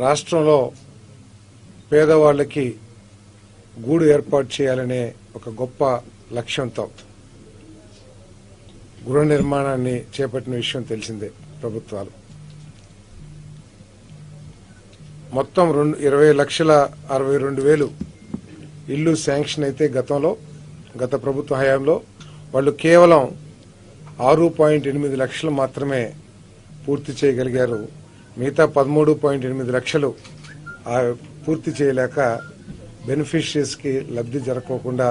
రాష్ట్రంలో పేదవాళ్లకి గూడు ఏర్పాటు చేయాలనే ఒక గొప్ప లక్ష్యంతో గృహ నిర్మాణాన్ని చేపట్టిన విషయం తెలిసిందే. ప్రభుత్వాలు మొత్తం 20,62,000 ఇల్లు శాంక్షన్ అయితే గత ప్రభుత్వ హయాంలో వాళ్ళు కేవలం 6.8 లక్షలు మాత్రమే పూర్తి చేయగలిగారు. మిగతా 13.8 లక్షలు పూర్తి చేయలేక బెనిఫిషరీస్ కి లబ్ధి జరగకుండా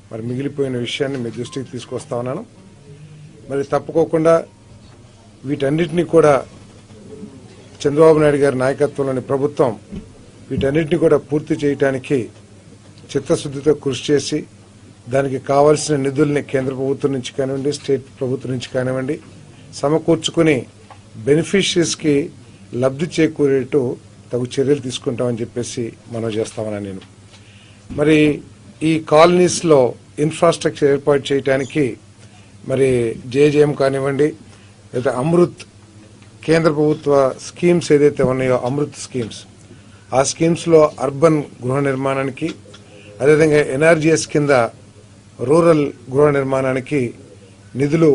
మరి మిగిలిపోయిన విషయాన్ని మీ దృష్టికి తీసుకొస్తా ఉన్నాను. మరి తప్పుకోకుండా వీటన్నిటిని కూడా చంద్రబాబు నాయుడు గారి నాయకత్వంలోని ప్రభుత్వం వీటన్నిటిని కూడా పూర్తి చేయడానికి చిత్తశుద్దితో కృషి చేసి దానికి కావాల్సిన నిధుల్ని కేంద్ర ప్రభుత్వం నుంచి కానివ్వండి, స్టేట్ ప్రభుత్వం నుంచి కానివ్వండి సమకూర్చుకుని బెనిఫిషరీస్ కి లబ్ధి చేకూరేట్టు తగు చర్యలు తీసుకుంటామని చెప్పేసి మనం చేస్తామని నేను మరి ఈ కాలనీస్ లో ఇన్ఫ్రాస్ట్రక్చర్ ఏర్పాటు చేయడానికి మరి జేజేఎం కానివ్వండి లేదా అమృత్ కేంద్ర ప్రభుత్వ స్కీమ్స్ ఏదైతే ఉన్నాయో అమృత్ స్కీమ్స్ ఆ స్కీమ్స్ లో అర్బన్ గృహ నిర్మాణానికి అదేవిధంగా ఎన్ఆర్జీఎస్ కింద రూరల్ గృహ నిర్మాణానికి నిధులు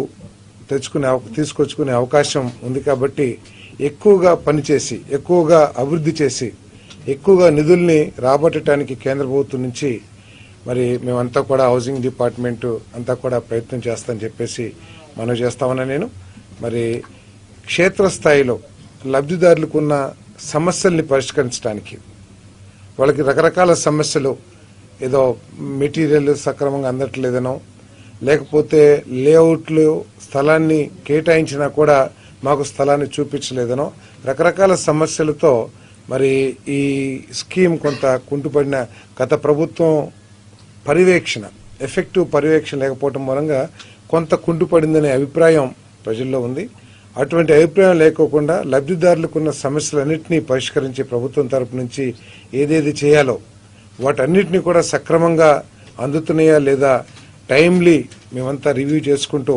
తీసుకొచ్చుకునే అవకాశం ఉంది. కాబట్టి ఎక్కువగా పనిచేసి ఎక్కువగా అభివృద్ధి చేసి ఎక్కువగా నిధుల్ని రాబట్టడానికి కేంద్ర ప్రభుత్వం నుంచి మరి మేమంతా కూడా హౌసింగ్ డిపార్ట్మెంట్ అంతా కూడా ప్రయత్నం చేస్తామని చెప్పేసి మనం చేస్తామని నేను మరి క్షేత్రస్థాయిలో లబ్ధిదారులకు ఉన్న సమస్యల్ని పరిష్కరించడానికి వాళ్ళకి రకరకాల సమస్యలు ఏదో మెటీరియల్ సక్రమంగా అందట్లేదనో లేకపోతే లేఅవుట్లు స్థలాన్ని కేటాయించినా కూడా మాకు స్థలాన్ని చూపించలేదనో రకరకాల సమస్యలతో మరి ఈ స్కీమ్ కొంత కుంటుపడిన గత ప్రభుత్వం ఎఫెక్టివ్ పర్యవేక్షణ లేకపోవడం మూలంగా కొంత కుంటుపడిందనే అభిప్రాయం ప్రజల్లో ఉంది. అటువంటి అభిప్రాయం లేకోకుండా లబ్ధిదారులకున్న సమస్యలన్నింటినీ పరిష్కరించే ప్రభుత్వం తరపు నుంచి ఏదేది చేయాలో వాటన్నిటినీ కూడా సక్రమంగా అందుతున్నాయా లేదా టైమ్లీ మేమంతా రివ్యూ చేసుకుంటూ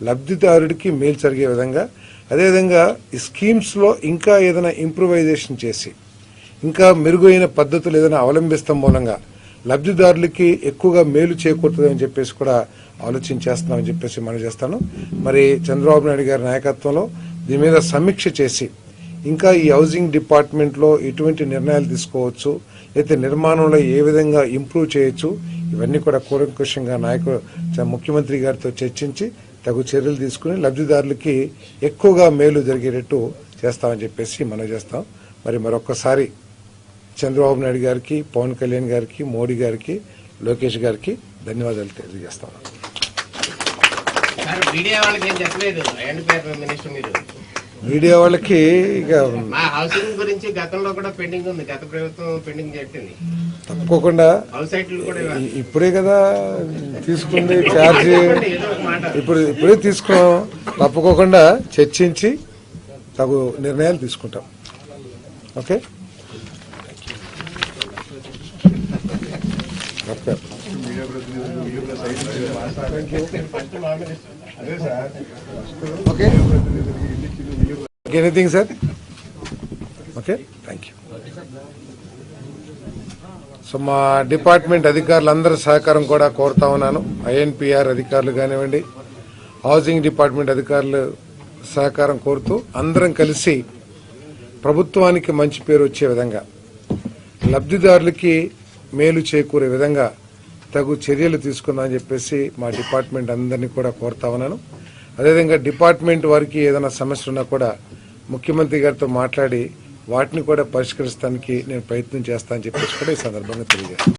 లబ్ధిదారుడికి మేలు జరిగే విధంగా అదేవిధంగా ఈ స్కీమ్స్ లో ఇంకా ఏదైనా ఇంప్రూవైజేషన్ చేసి ఇంకా మెరుగైన పద్ధతులు ఏదైనా అవలంబిస్తాం మూలంగా లబ్ధిదారులకి ఎక్కువగా మేలు చేకూరుతుందని చెప్పేసి కూడా ఆలోచన చేస్తున్నామని చెప్పేసి మనం చేస్తాను. మరి చంద్రబాబు నాయుడు గారి నాయకత్వంలో దీని మీద సమీక్ష చేసి ఇంకా ఈ హౌసింగ్ డిపార్ట్మెంట్ లో ఎటువంటి నిర్ణయాలు తీసుకోవచ్చు అయితే నిర్మాణంలో ఏ విధంగా ఇంప్రూవ్ చేయొచ్చు ఇవన్నీ కూడా కూలంకషంగా ముఖ్యమంత్రి గారితో చర్చించి తగు చర్యలు తీసుకుని లబ్ధిదారులకి ఎక్కువగా మేలు జరిగేటట్టు చేస్తామని చెప్పేసి మనం చేస్తాం. మరి మరొక్కసారి చంద్రబాబు నాయుడు గారికి, పవన్ కళ్యాణ్ గారికి, మోడీ గారికి, లోకేష్ గారికి ధన్యవాదాలు తెలియజేస్తాం. మీడియా వాళ్ళకి ఇక హౌసింగ్ గురించి గతంలో కూడా పెండింగ్ ఉంది, గత ప్రభుత్వం పెండింగ్ చెప్పింది. తప్పకోకుండా ఇప్పుడే కదా తీసుకుంది ఛార్జ్, ఇప్పుడే తీసుకున్నాం. తప్పకోకుండా చర్చించి తగు నిర్ణయాలు తీసుకుంటాం. Okay, okay, anything sir? Okay, thank you. So మా డిపార్ట్మెంట్ అధికారులందరూ సహకారం కూడా కోరుతా ఉన్నాను. ఐఎన్పిఆర్ అధికారులు కానివ్వండి, హౌసింగ్ డిపార్ట్మెంట్ అధికారులు సహకారం కోరుతూ అందరం కలిసి ప్రభుత్వానికి మంచి పేరు వచ్చే విధంగా లబ్ధిదారులకి మేలు చేకూరే విధంగా తగు చర్యలు తీసుకుందామని చెప్పేసి మా డిపార్ట్మెంట్ అందరినీ కూడా కోరుతా ఉన్నాను. అదేవిధంగా డిపార్ట్మెంట్ వారికి ఏదైనా సమస్య ఉన్నా కూడా ముఖ్యమంత్రి గారితో మాట్లాడి వాటిని కూడా పరిష్కరించడానికి నేను ప్రయత్నం చేస్తానని చెప్పేసి కూడా ఈ సందర్భంగా తెలియజేస్తాను.